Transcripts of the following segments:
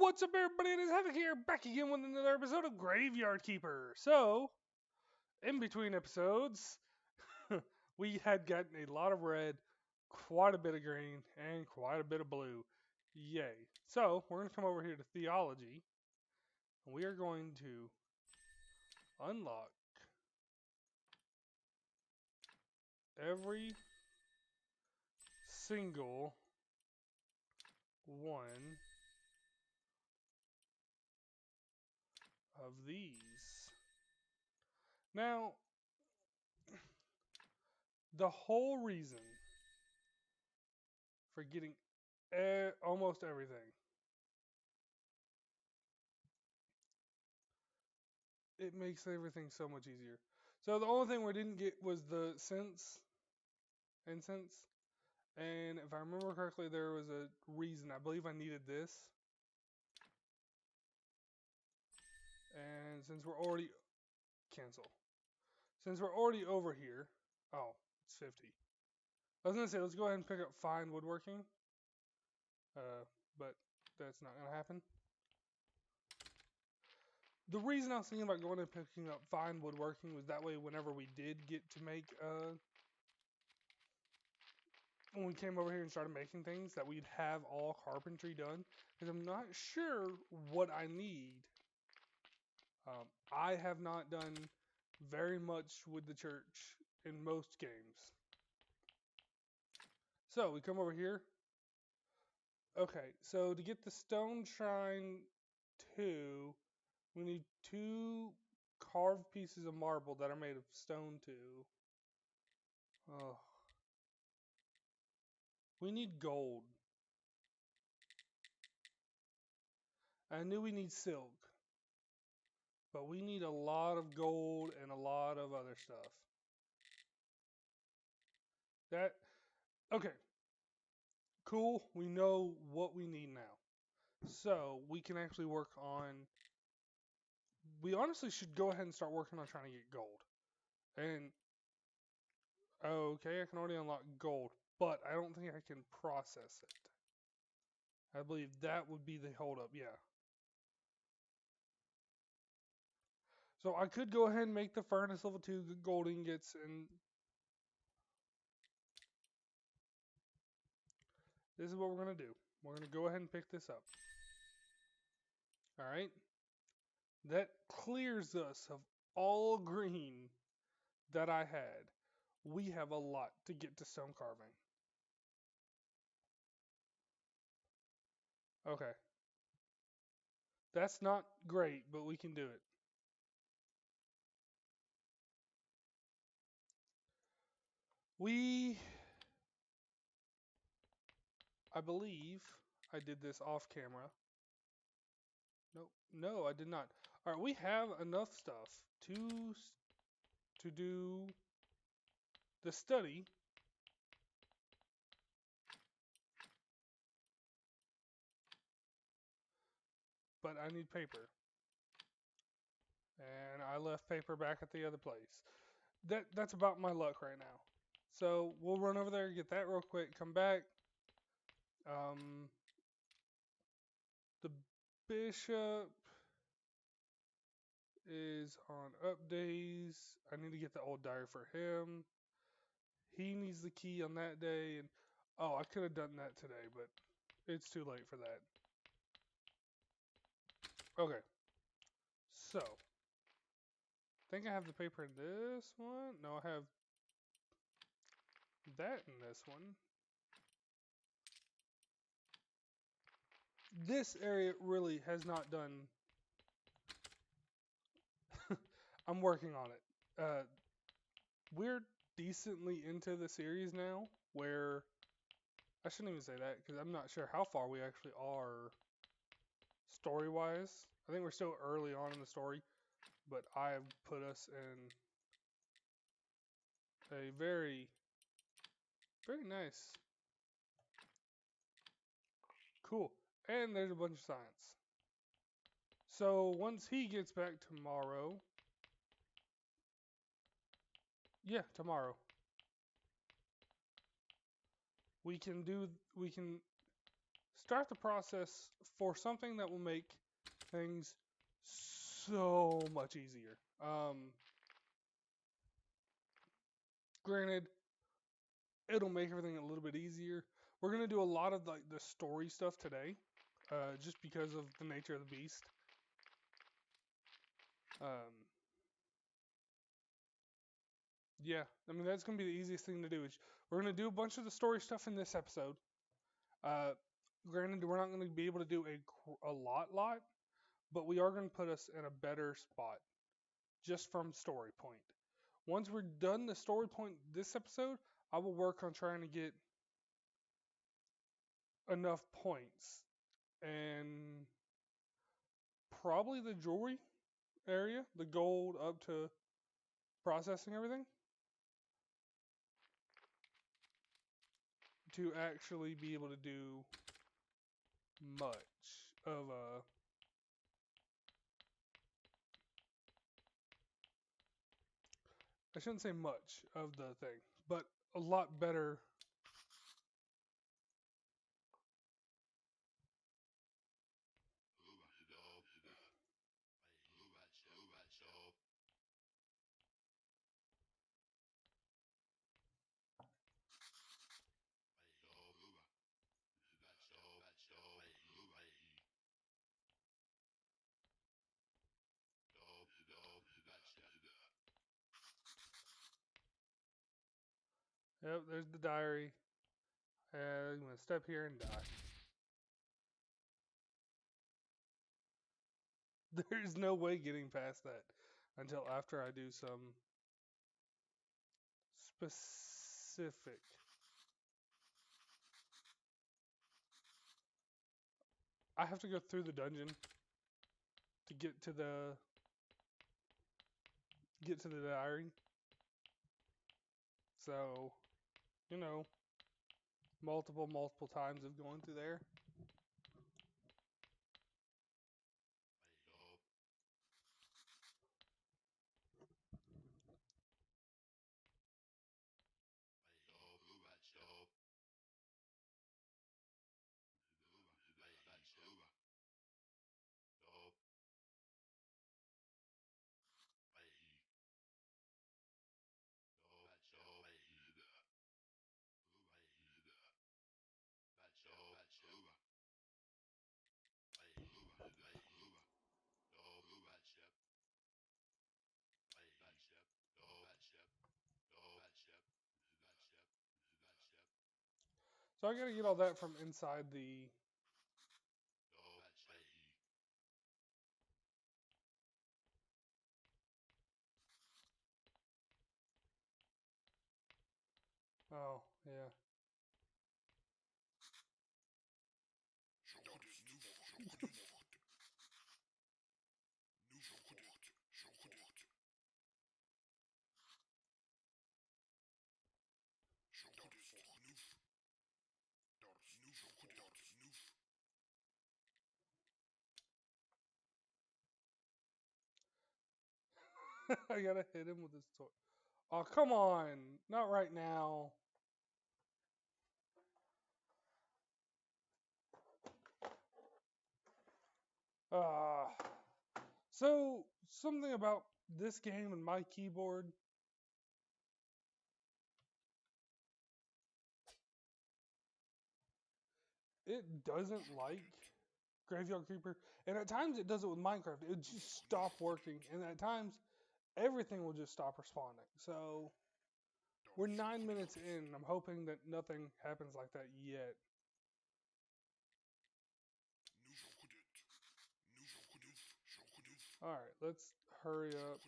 What's up, everybody? It is Havoc here, back again with another episode of Graveyard Keeper. So, in between episodes, we had gotten a lot of red, quite a bit of green, and quite a bit of blue. Yay. So, we're going to come over here to Theology, and we are going to unlock every single one of these. Now, the whole reason for getting almost everything, it makes everything so much easier. So the only thing we didn't get was the incense. And if I remember correctly, there was a reason. I believe I needed this. And since we're already cancel. Since we're already over here, oh, it's 50. I was gonna say let's go ahead and pick up fine woodworking. But that's not gonna happen. The reason I was thinking about going and picking up fine woodworking was that way whenever we did get to make when we came over here and started making things, that we'd have all carpentry done. Because I'm not sure what I need. I have not done very much with the church in most games. So we come over here. Okay, so to get the stone shrine 2, we need 2 carved pieces of marble that are made of stone 2. Oh. We need gold. I knew we need silk. But we need a lot of gold and a lot of other stuff. Okay. Cool. We know what we need now. So we can actually work on. We honestly should go ahead and start working on trying to get gold. And okay, I can already unlock gold, but I don't think I can process it. I believe that would be the holdup. Yeah. So I could go ahead and make the furnace level 2 gold ingots, and this is what we're going to do. We're going to go ahead and pick this up. Alright. That clears us of all green that I had. We have a lot to get to stone carving. Okay. That's not great, but we can do it. I believe I did this off camera. Nope. No, I did not. Alright, we have enough stuff to do the study. But I need paper. And I left paper back at the other place. That's about my luck right now. So we'll run over there, get that real quick, come back. The bishop is on up days. I need to get the old diary for him. He needs the key on that day, and oh, I could have done that today, but it's too late for that. Okay. So, I think I have the paper in this one. No, I have that in this one. This area really has not done. I'm working on it. We're decently into the series now, where I shouldn't even say that because I'm not sure how far we actually are story-wise. I think we're still early on in the story, but I have put us in a very, very nice. Cool. And there's a bunch of science. So once he gets back tomorrow, yeah, tomorrow, we can start the process for something that will make things so much easier. Granted, it'll make everything a little bit easier. We're gonna do a lot of like the story stuff today, just because of the nature of the beast. Yeah, I mean that's gonna be the easiest thing to do. Is we're gonna do a bunch of the story stuff in this episode. Granted, we're not gonna be able to do a lot, but we are gonna put us in a better spot just from story point. Once we're done the story point this episode, I will work on trying to get enough points and probably the jewelry area, the gold up to processing everything, to actually be able to do much of a I shouldn't say much of the thing, but a lot better. Yep, there's the diary. I'm gonna step here and die. There's no way getting past that until after I do some specific. I have to go through the dungeon to get to the diary. So, you know, multiple times of going through there. So I gotta get all that from inside the. Oh, yeah. I gotta hit him with this toy. Oh, come on. Not right now. Uh, so, something about this game and my keyboard. It doesn't like Graveyard Creeper. And at times it does it with Minecraft. It would just stop working. And at times everything will just stop responding. So, we're 9 minutes in. I'm hoping that nothing happens like that yet. Alright, let's hurry up.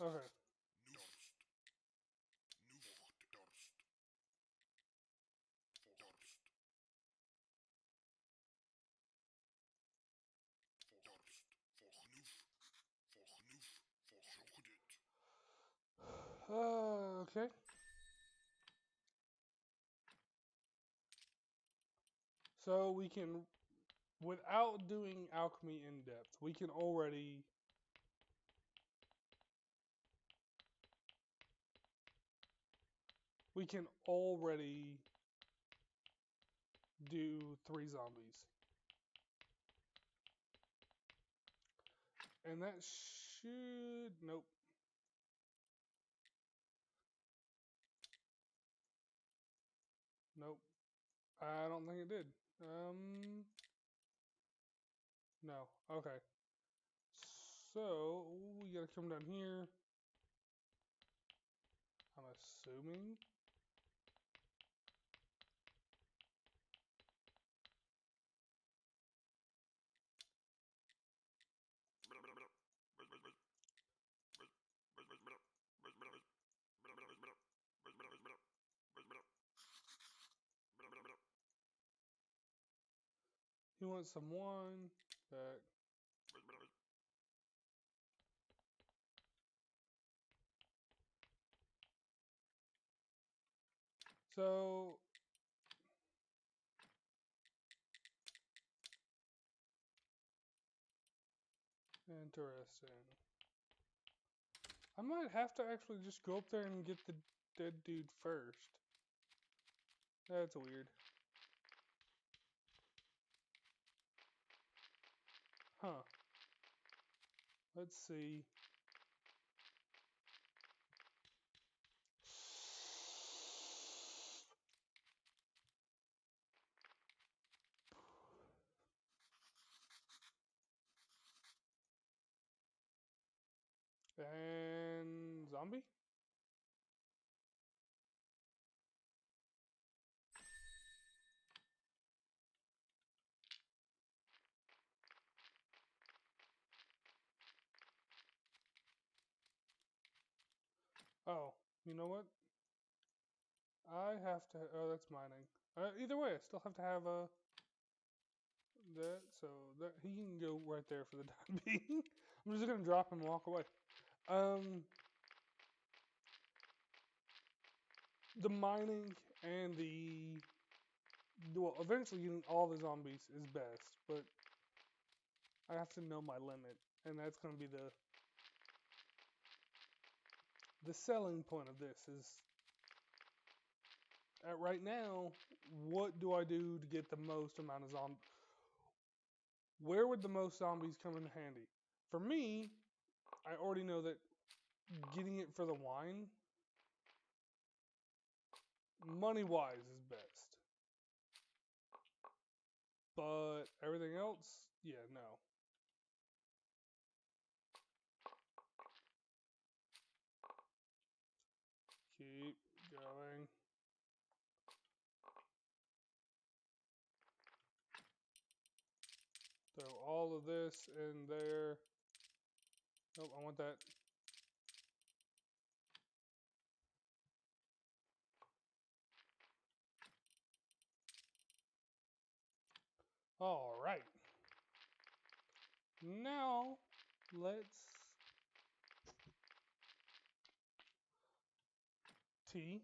Okay. Okay. So we can, without doing alchemy in depth, we can already do 3 zombies. And that should, nope. Nope. I don't think it did. No. Okay. So we gotta come down here. I'm assuming. He wants some wine. Back. So interesting. I might have to actually just go up there and get the dead dude first. That's weird. Huh. Let's see. And zombie? Oh, you know what? I have to. Oh, that's mining. Either way, I still have to have that. So that he can go right there for the time being. I'm just gonna drop him and walk away. The mining and the well, eventually getting all the zombies is best, but I have to know my limit, and that's gonna be the selling point of this is at right now, what do I do to get the most amount of zombies? Where would the most zombies come in handy? For me, I already know that getting it for the wine, money-wise, is best. But everything else, yeah, no. Keep going. Throw all of this in there. Nope, I want that. All right. Now, let's T.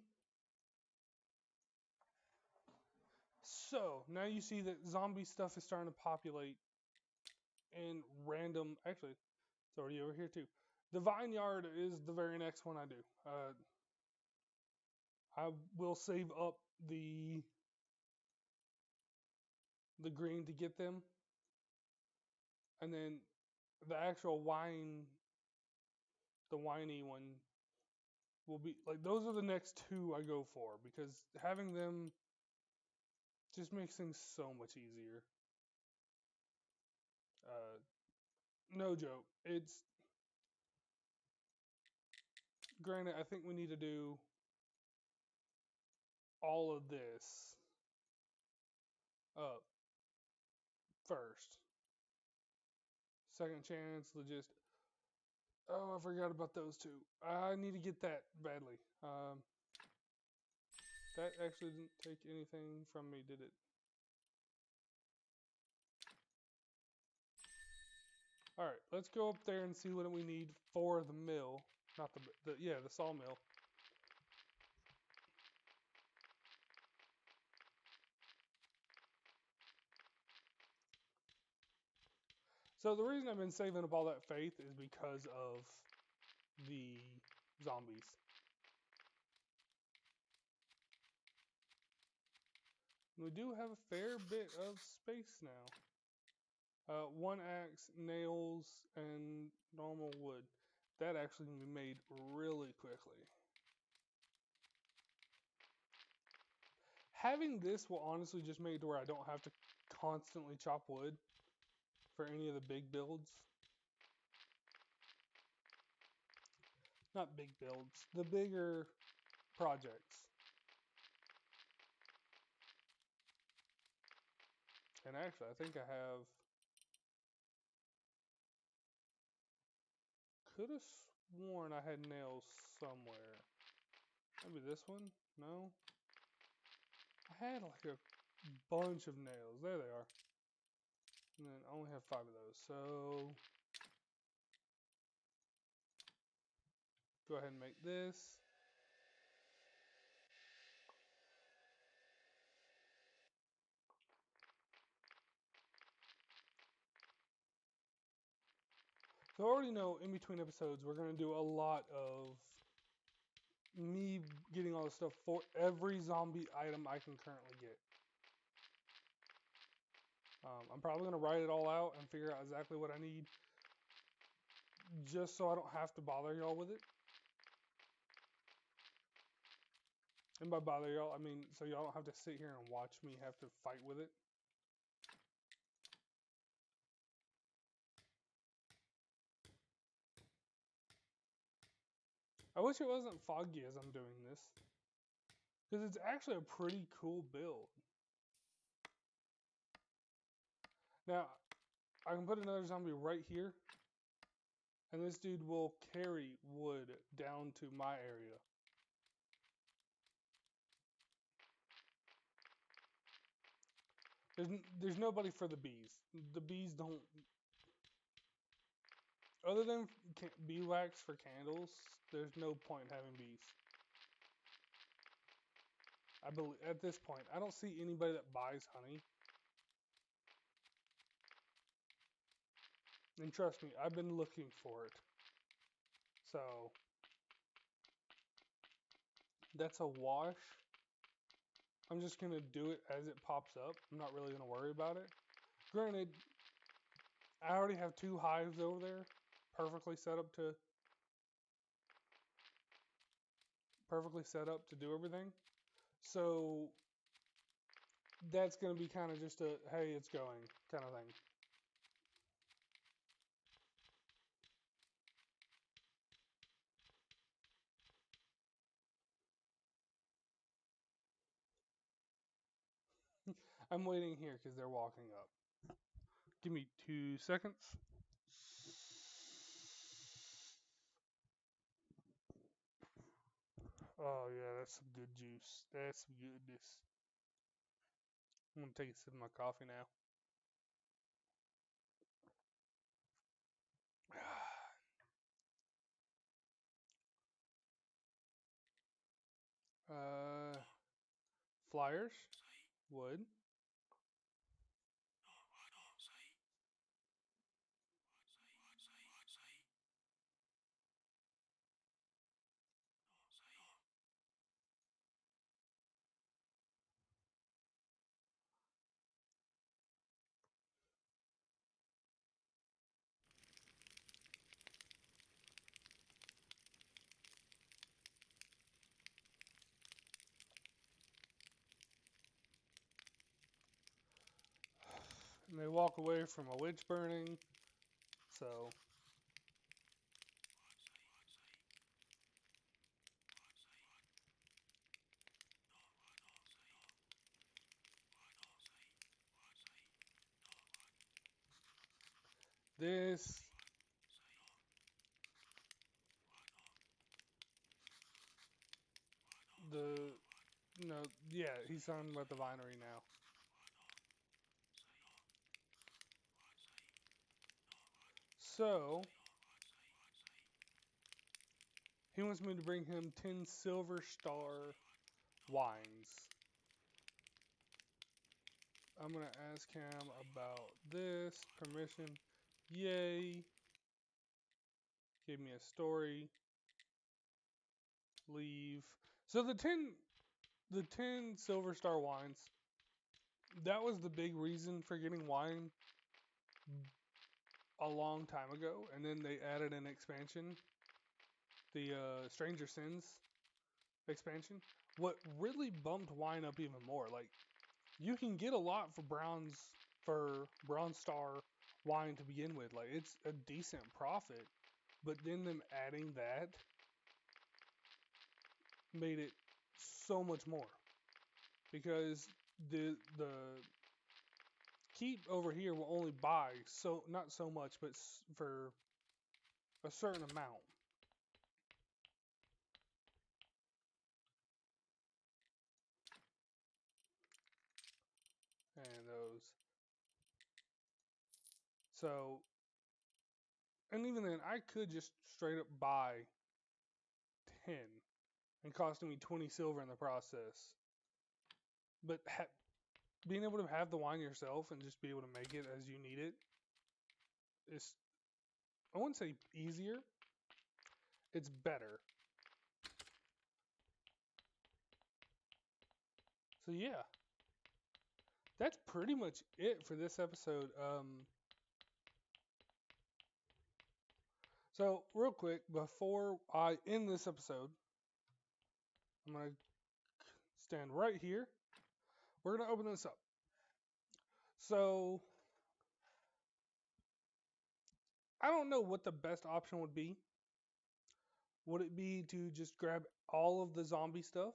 So, now you see that zombie stuff is starting to populate in random. Actually, it's already over here too. The vineyard is the very next one I do. I will save up the green to get them, and then the actual wine, the winey one, will be like those are the next 2 I go for because having them just makes things so much easier. No joke. It's granted. I think we need to do all of this up first. Second chance, legit. Oh, I forgot about those 2. I need to get that badly. That actually didn't take anything from me, did it? All right, let's go up there and see what we need for the mill. Not the sawmill. So the reason I've been saving up all that faith is because of the zombies. We do have a fair bit of space now. 1 axe, nails, and normal wood. That actually can be made really quickly. Having this will honestly just make it to where I don't have to constantly chop wood for any of the big builds. Not big builds, the bigger projects. And actually, I think I have... Could have sworn I had nails somewhere. Maybe this one? No? I had like a bunch of nails. There they are. And then I only have 5 of those. So go ahead and make this. So I already know in between episodes we're going to do a lot of me getting all the stuff for every zombie item I can currently get. I'm probably going to write it all out and figure out exactly what I need just so I don't have to bother y'all with it. And by bother y'all, I mean so y'all don't have to sit here and watch me have to fight with it. I wish it wasn't foggy as I'm doing this, because it's actually a pretty cool build. Now, I can put another zombie right here, and this dude will carry wood down to my area. There's nobody for the bees. The bees don't... Other than beeswax for candles, there's no point in having bees. I believe at this point, I don't see anybody that buys honey. And trust me, I've been looking for it. So that's a wash. I'm just going to do it as it pops up. I'm not really going to worry about it. Granted, I already have 2 hives over there perfectly set up to do everything. So that's going to be kind of just a, hey, it's going kind of thing. I'm waiting here because they're walking up. Give me 2 seconds. Oh yeah, that's some good juice. That's some goodness. I'm gonna take a sip of my coffee now. Flyers, wood. And they walk away from a witch burning. So this yeah, he's talking about the vinery now. So he wants me to bring him 10 Silver Star wines. I'm gonna ask him about this permission Yay. Gave me a story. Leave. So the 10 Silver Star wines, that was the big reason for getting wine a long time ago, and then they added an expansion, the Stranger Sins expansion. What really bumped wine up even more, like you can get a lot for Bronze Star wine to begin with, like it's a decent profit, but then them adding that made it so much more because the keep over here will only buy so not so much, but for a certain amount. And those. So, and even then, I could just straight up buy 10 and costing me 20 silver in the process. But being able to have the wine yourself and just be able to make it as you need it is, I wouldn't say easier, it's better. So, yeah, that's pretty much it for this episode. So, real quick, before I end this episode, I'm going to stand right here. We're going to open this up. So, I don't know what the best option would be. Would it be to just grab all of the zombie stuff?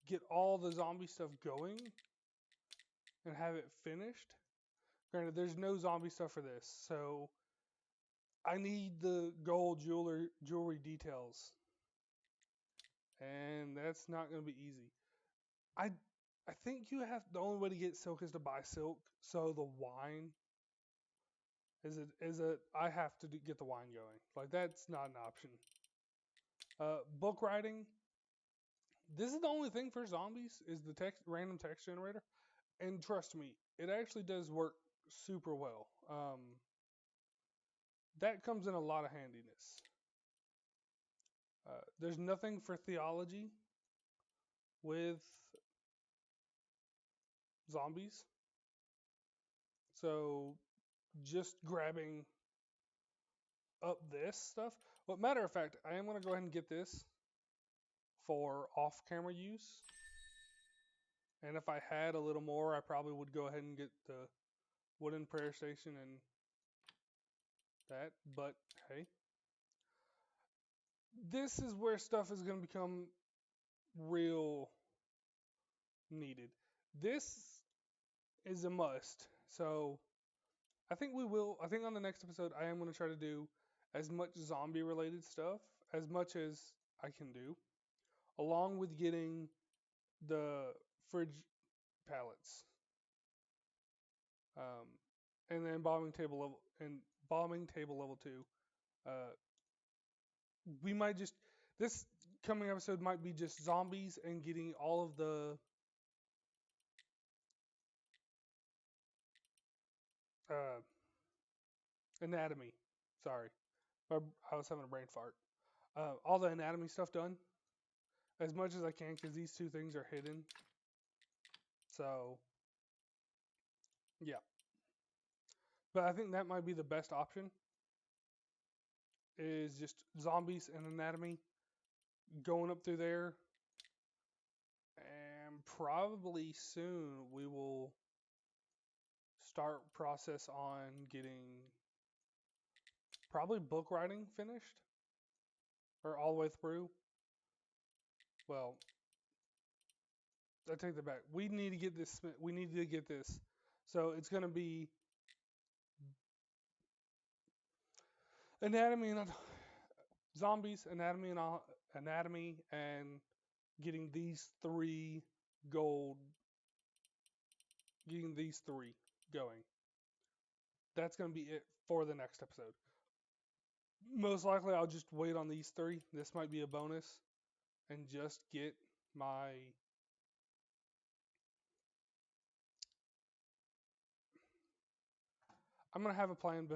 Get all the zombie stuff going? And have it finished? Granted, there's no zombie stuff for this, so I need the gold jewelry details. And that's not going to be easy. I think you have, the only way to get silk is to buy silk. So the wine I have to get the wine going. Like that's not an option. Book writing. This is the only thing for zombies is the random text generator, and trust me, it actually does work super well. That comes in a lot of handiness. There's nothing for theology with zombies, so just grabbing up this stuff. But matter of fact, I am going to go ahead and get this for off-camera use. And if I had a little more, I probably would go ahead and get the wooden prayer station and that. But hey, this is where stuff is going to become real needed. This is a must. So I think on the next episode, I am going to try to do as much zombie related stuff as much as I can do, along with getting the fridge pallets. And then bombing table level 2. We might just, this coming episode might be just zombies and getting all of the anatomy. Sorry, I was having a brain fart. All the anatomy stuff done as much as I can because these two things are hidden. So yeah, but I think that might be the best option. Is just zombies and anatomy going up through there, and probably soon we will start process on getting probably book writing finished or all the way through. Well, I take that back. We need to get this. We need to get this. So it's going to be anatomy and zombies, anatomy and getting these 3 gold, getting these 3 going. That's going to be it for the next episode. Most likely I'll just wait on these 3. This might be a bonus and just get my I'm gonna have a plan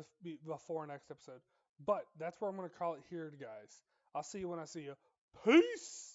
before next episode. But that's where I'm gonna call it here, guys. I'll see you when I see you. Peace.